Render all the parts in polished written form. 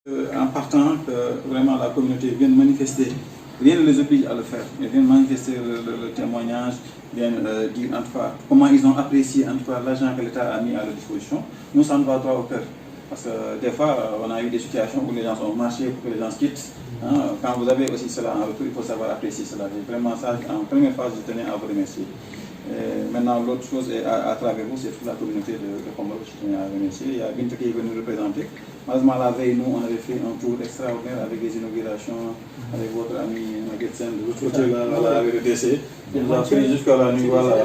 En partant, que vraiment la communauté vienne manifester, rien ne les oblige à le faire, ils viennent manifester le témoignage, viennent dire en tout cas comment ils ont apprécié en tout cas l'argent que l'État a mis à leur disposition. Nous, ça nous va droit au cœur. Parce que des fois, on a eu des situations où les gens ont marché pour que les gens se quittent. Hein. Quand vous avez aussi cela en retour, il faut savoir apprécier cela. Et vraiment, ça, en première phase, je tenais à vous remercier. Et maintenant, l'autre chose est à travers vous, c'est toute la communauté de Khombole que je tenais à remercier. Il y a Binta qui est venu nous représenter. Malheureusement, la veille, nous, on avait fait un tour extraordinaire avec des inaugurations, avec votre ami Maguetsen de l'autre côté, là, avec le décès. Il nous a pris jusqu'à la nuit, voilà,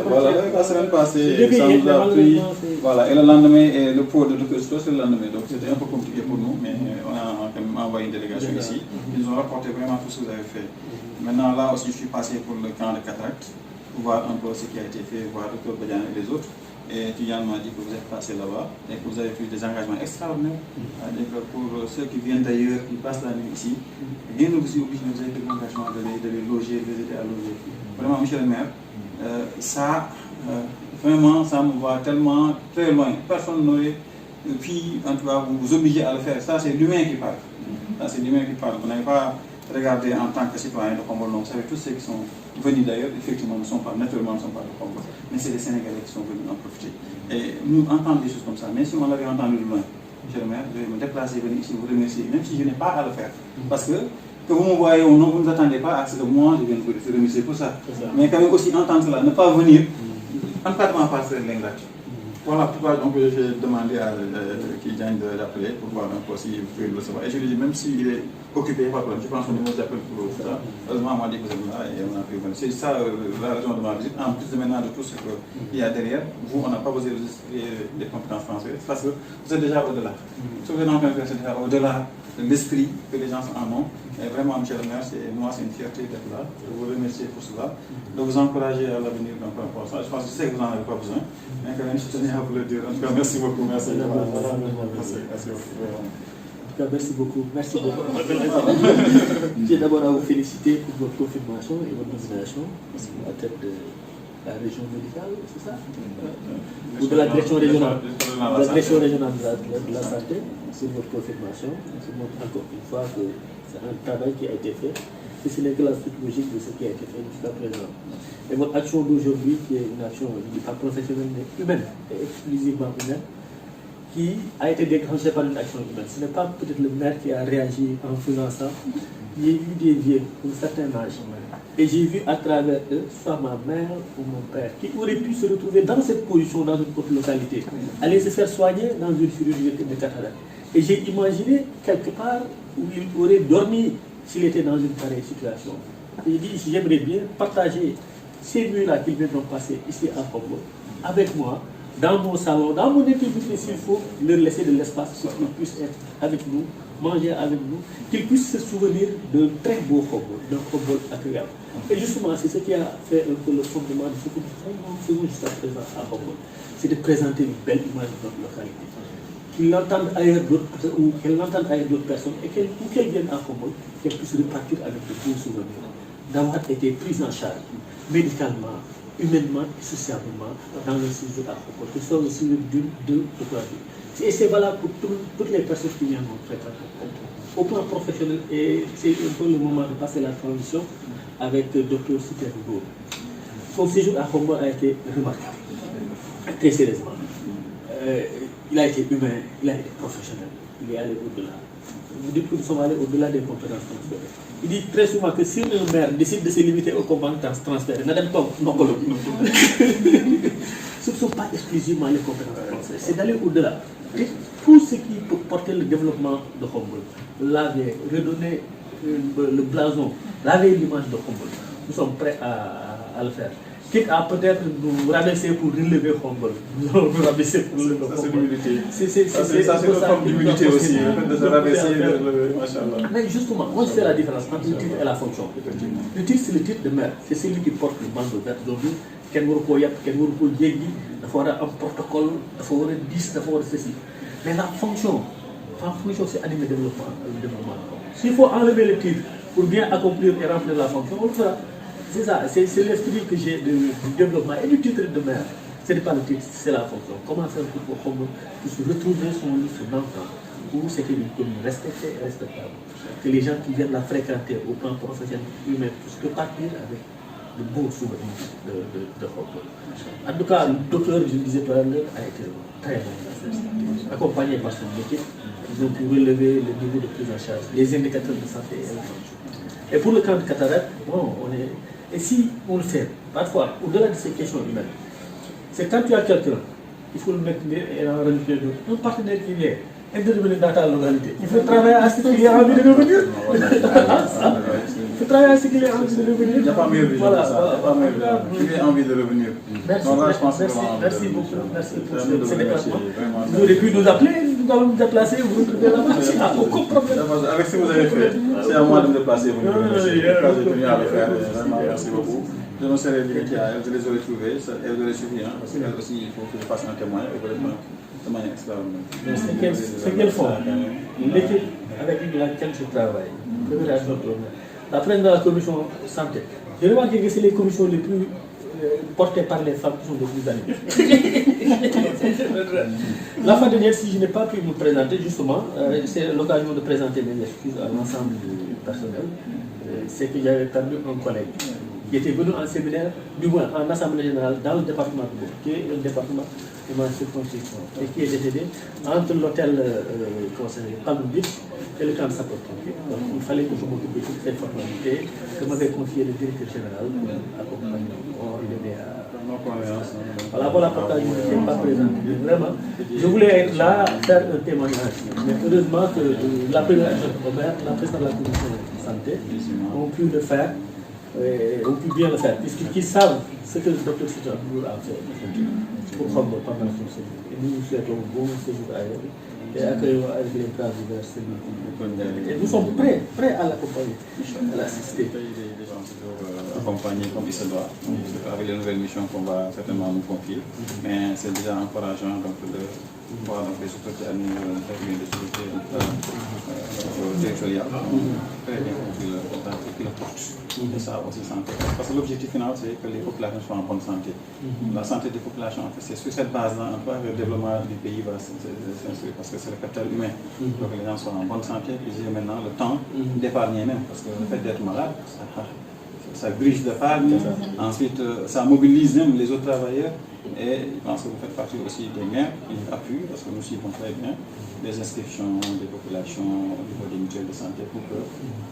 la semaine passée, ça nous a pris, voilà, et le lendemain, et le port de l'Occusto, c'est le lendemain, donc c'était un peu compliqué pour nous, mais on a quand même envoyé une délégation ici. Ils nous ont rapporté vraiment tout ce que vous avez fait. Maintenant, là aussi, je suis passé pour le camp de cataracte, pour voir un peu ce qui a été fait, voir Dr Badian et les autres. Et Tidiane m'a dit que vous êtes passé là-bas et que vous avez pris des engagements extraordinaires. C'est-à-dire que pour ceux qui viennent d'ailleurs, qui passent la nuit ici, bien nous aussi obligés, vous avez pris l'engagement de les loger, de les aider à loger. Vraiment, monsieur le maire, ça, vraiment, ça me va tellement très loin. Personne n'aurait pu, en tout cas, vous obliger à le faire. Ça, c'est l'humain qui parle. Ça, c'est l'humain qui parle. Vous n'avez pas regardé en tant que citoyen de Khombole. Vous savez, tous ceux qui sont venus d'ailleurs, effectivement, naturellement, ne sont pas de Khombole. Mais c'est les Sénégalais qui sont venus en profiter. Et nous entendons des choses comme ça. Même si on l'avait entendu de loin, monsieur le maire, je vais me déplacer, venir ici, vous remercier, même si je n'ai pas à le faire. Parce que vous me voyez ou non, vous ne vous attendez pas à ce que moi, je vienne vous remercier pour ça. Mais quand même aussi entendre cela, ne pas venir, en tout cas, de ma part, c'est l'ingratitude. Voilà pourquoi j'ai demandé à Kidiane d'appeler pour voir un peu si vous pouvez le recevoir. Et je lui ai dit, même s'il est occupé, pas de problème, je pense qu'on nous appelle pour ça. Heureusement, on m'a dit que vous êtes là et on a pu venir. C'est ça la raison de ma visite. En plus de maintenant de tout ce qu'il y a derrière, vous, on n'a pas besoin de des compétences françaises parce que vous êtes déjà au-delà. Ce que vous êtes en train de faire, c'est déjà au-delà de l'esprit que les gens en ont. Et vraiment, monsieur le maire, moi, c'est une fierté d'être là. Je vous remercie pour cela. De vous encourager à l'avenir dans le rapport. Je pense que je sais que vous n'en avez pas besoin. Mais quand même, je tenais à vous le dire. En tout cas, merci beaucoup. Merci. Merci beaucoup. En tout cas, merci beaucoup. Merci beaucoup. Je tiens d'abord à vous féliciter pour votre confirmation et votre nomination à tête de la région médicale, c'est ça? Ou de la direction régionale, de la santé, c'est votre confirmation. Ça montre encore une fois que c'est un travail qui a été fait. Et ce n'est que la suite logique de ce qui a été fait jusqu'à présent. Et votre action d'aujourd'hui, qui est une action, je ne dis pas professionnelle, mais humaine, et exclusivement humaine, qui a été déclenchée par une action humaine. Ce n'est pas peut-être le maire qui a réagi en faisant ça. J'ai vu des vieux d'un certain âge. Et j'ai vu à travers eux, soit ma mère ou mon père, qui auraient pu se retrouver dans cette position dans une autre localité, aller se faire soigner dans une chirurgie de cataracte. Et j'ai imaginé quelque part où il aurait dormi s'il était dans une pareille situation. Et j'ai dit, j'aimerais bien partager ces nuits-là qu'ils viennent passer ici à Khombole avec moi, dans mon salon, dans mon intimité, s'il faut, leur laisser de l'espace pour qu'ils puissent être avec nous, manger avec nous, qu'ils puissent se souvenir d'un très beau Khombole, d'un Khombole agréable. Et justement, c'est ce qui a fait un peu le fondement de ce que nous faisons jusqu'à présent à Khombole. C'est de présenter une belle image de notre localité. Qu'ils l'entendent ailleurs d'autres, ou qu'elles l'entendent ailleurs d'autres personnes, et qu'elles viennent à Khombole, qu'elles puissent repartir avec de beaux souvenirs, d'avoir été prises en charge médicalement, humainement et socialement dans le séjour à Khombole, que ce soit le séjour d'une, deux ou trois jours. Et c'est valable pour toutes les personnes qui viennent nous fréquenter. Au plan professionnel, et c'est un peu le moment de passer la transition avec le Dr Super Hugo. Son séjour à Khombole a été remarquable, très sérieusement. Il a été humain, il a été professionnel, il est allé au-delà. Vous dites que nous sommes allés au-delà des compétences transférées. Il dit très souvent que si un maire décide de se limiter aux compétences transférées, ce ne sont pas exclusivement les compétences transférées, c'est d'aller au-delà. Tout ce qui peut porter le développement de Khombole, laver, redonner le blason, laver l'image de Khombole, nous sommes prêts à le faire. Quitte à peut-être nous rabaisser pour relever Khombole. Nous allons nous rabaisser pour relever Khombole. C'est l'humilité. Ça, c'est une forme d'humilité aussi, de se rabaisser, machallah. Mais justement, moi je fais la différence entre le titre et la fonction. Le titre, c'est le titre de maire. C'est celui qui porte le bandeau vert. Donc, kenn waru koo yàpp, kenn waru koo jéggi, dafa war a am protocole, dafa war a diis, dafa war a ceci. Mais la fonction, c'est animer le développement. S'il faut enlever le titre pour bien accomplir et remplir la fonction, on le fera. C'est ça, c'est l'esprit que j'ai du développement et du titre de maire. Ce n'est pas le titre, c'est la fonction. Comment faire pour Khombole puisse retrouver son d'enfant où c'était une commune respectée et respectable. Que les gens qui viennent la fréquenter au plan professionnel, humain, puissent que partir avec de beaux souvenirs de Khombole. En tout cas, le docteur, je le disais tout à l'heure, a été très bon dans cette santé. Accompagné par son équipe, ils ont pu relever le niveau de prise en charge, les indicateurs de santé. Et pour le camp de cataracte, bon, et si on le fait, parfois, au-delà de ces questions humaines, c'est quand tu as quelqu'un, il faut le mettre en réalité un partenaire qui vient intervenir dans ta localité. Il faut travailler à ce qu'il ait envie de revenir. Il faut travailler à ce qu'il ait envie de revenir. Il n'y a pas meilleur vision que ça. Il a envie de revenir. Merci, merci beaucoup. Merci pour ce déplacement. Vous aurez pu nous appeler, nous allons nous déplacer, vous retrouvez là-bas. Il n'y a aucun problème. Avec ce que vous avez fait, c'est à moi de me déplacer. Vous êtes venu à le faire. Vraiment, merci beaucoup. Je me serais dit je les aurais trouvées, elles auraient suffi, parce qu'elles aussi, il faut que je fasse un témoignage de manière extraordinaire. C'est qu'elles font. L'équipe avec laquelle je travaille, la présidente de la commission santé, je remarque que c'est les commissions les plus portées par les femmes qui sont les plus animées. La fin dernière, si je n'ai pas pu me présenter, justement, c'est l'occasion de présenter mes excuses à l'ensemble du personnel. C'est que j'avais perdu un collègue qui était venu en séminaire, du moins en assemblée générale, dans le département de Bourg, qui est le département de ma circonscription, et qui est décédé entre l'hôtel Palm Beach et le camp de sapeurs-pompiers. Donc il fallait que je m'occupe de toutes ces formalités que m'avait confié le directeur général pour accompagner. Il est à... Voilà pourquoi je n'étais pas présent. Vraiment, je voulais être là, faire un témoignage. Mais heureusement que la première Robert, la présidente de la commission de santé, ont pu le faire. On peut bien le faire, puisqu'ils savent ce que le docteur Sidja a fait pour Khombole pendant son séjour. Et nous nous souhaitons un bon séjour à elle et accueillons avec les bras ouverts celui qui. Et nous sommes prêts à l'accompagner, à l'assister. Accompagné comme il se doit, avec les nouvelles missions qu'on va certainement nous confier. Mais c'est déjà encourageant donc, de voir donc, les autorités administratives de sécurité territoriale. Très bien compris le contact qui le porte. Et ça aussi santé. Parce que l'objectif final, c'est que les populations soient en bonne santé. La santé des populations, en fait, c'est sur cette base-là, en fait, le développement du pays va s'inscrire, parce que c'est le capital humain. Donc que les gens soient en bonne santé, puis j'ai maintenant le temps d'épargner même, parce que le fait d'être malade, ça grige de farine, ensuite ça mobilise même les autres travailleurs, et je pense que vous faites partie aussi des maires qui appuient, parce que nous suivons très bien les inscriptions des populations au niveau des mutuelles de santé pour que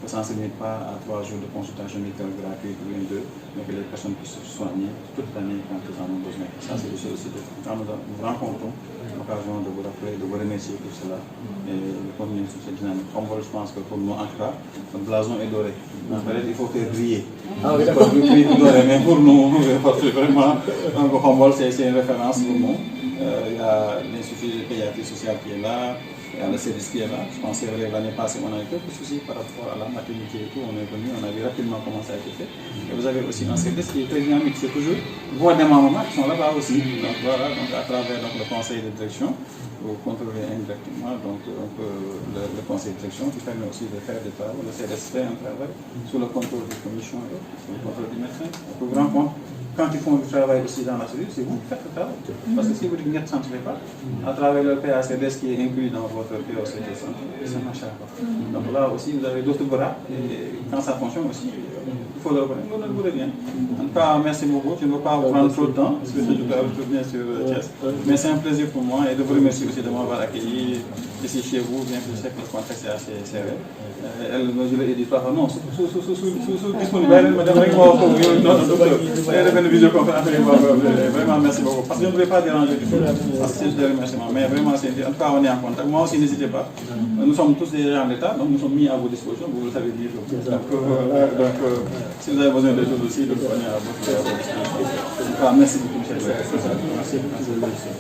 ça ne se limite pas à 3 jours de consultation médicale gratuite ou bien 2, mais que les personnes puissent se soigner toute l'année quand elles en ont besoin. Ça, c'est des choses aussi quand nous rencontrons l'occasion de vous rappeler, de vous remercier pour cela et de continuer sur cette dynamique. Khombole, je pense que pour nous, en tout cas, le blason est doré. En fait, il faut faire briller. Ah oui, d'accord. Mais pour nous, vraiment, Khombole, c'est une référence pour nous. Il y a l'Institut de pédiatrie sociale qui est là, il y a le service qui est là. Je pense que l'année passée, on a eu quelques soucis par rapport à la maternité et tout. On est venu, on a vu rapidement comment ça a été fait. Et vous avez aussi un service qui est très dynamique. C'est toujours voir des mamans qui sont là-bas aussi. Donc voilà, donc, à travers donc, le conseil de direction, vous contrôlez indirectement donc, le conseil de direction qui permet aussi de faire des travaux. Le CDS fait un travail sous le contrôle des commissions et sous le contrôle des médecins. Pour vous rendre compte, quand ils font du travail aussi dans la cellule, c'est vous qui faites le travail. Parce que si vous dites que vous ne sentez pas, à travers le PACDS qui est inclus dans votre POCT santé, ça ne marche pas. Donc là aussi, vous avez d'autres bras, et quand ça fonctionne aussi, il faut le reconnaître. Vous le bien. En tout cas, merci beaucoup. Je ne veux pas vous prendre trop de temps, parce que je dois bien sur Thiès. Mais c'est un plaisir pour moi et de vous remercier aussi de m'avoir accueilli ici chez vous, bien que je sais que le contexte est assez serré. Elle me dit parfois non, sous disponible, elle me donne une visioconférence. Vraiment, merci beaucoup. Parce que je ne voulais pas déranger du tout, parce que c'est juste des remerciements. Mais vraiment, en tout cas, on est en contact. Moi aussi, n'hésitez pas. Nous sommes tous des gens d'État, donc nous sommes mis à vos dispositions, vous le savez bien. Donc, si vous avez besoin de choses aussi, donc on est à votre disposition. Merci beaucoup, M. le Président.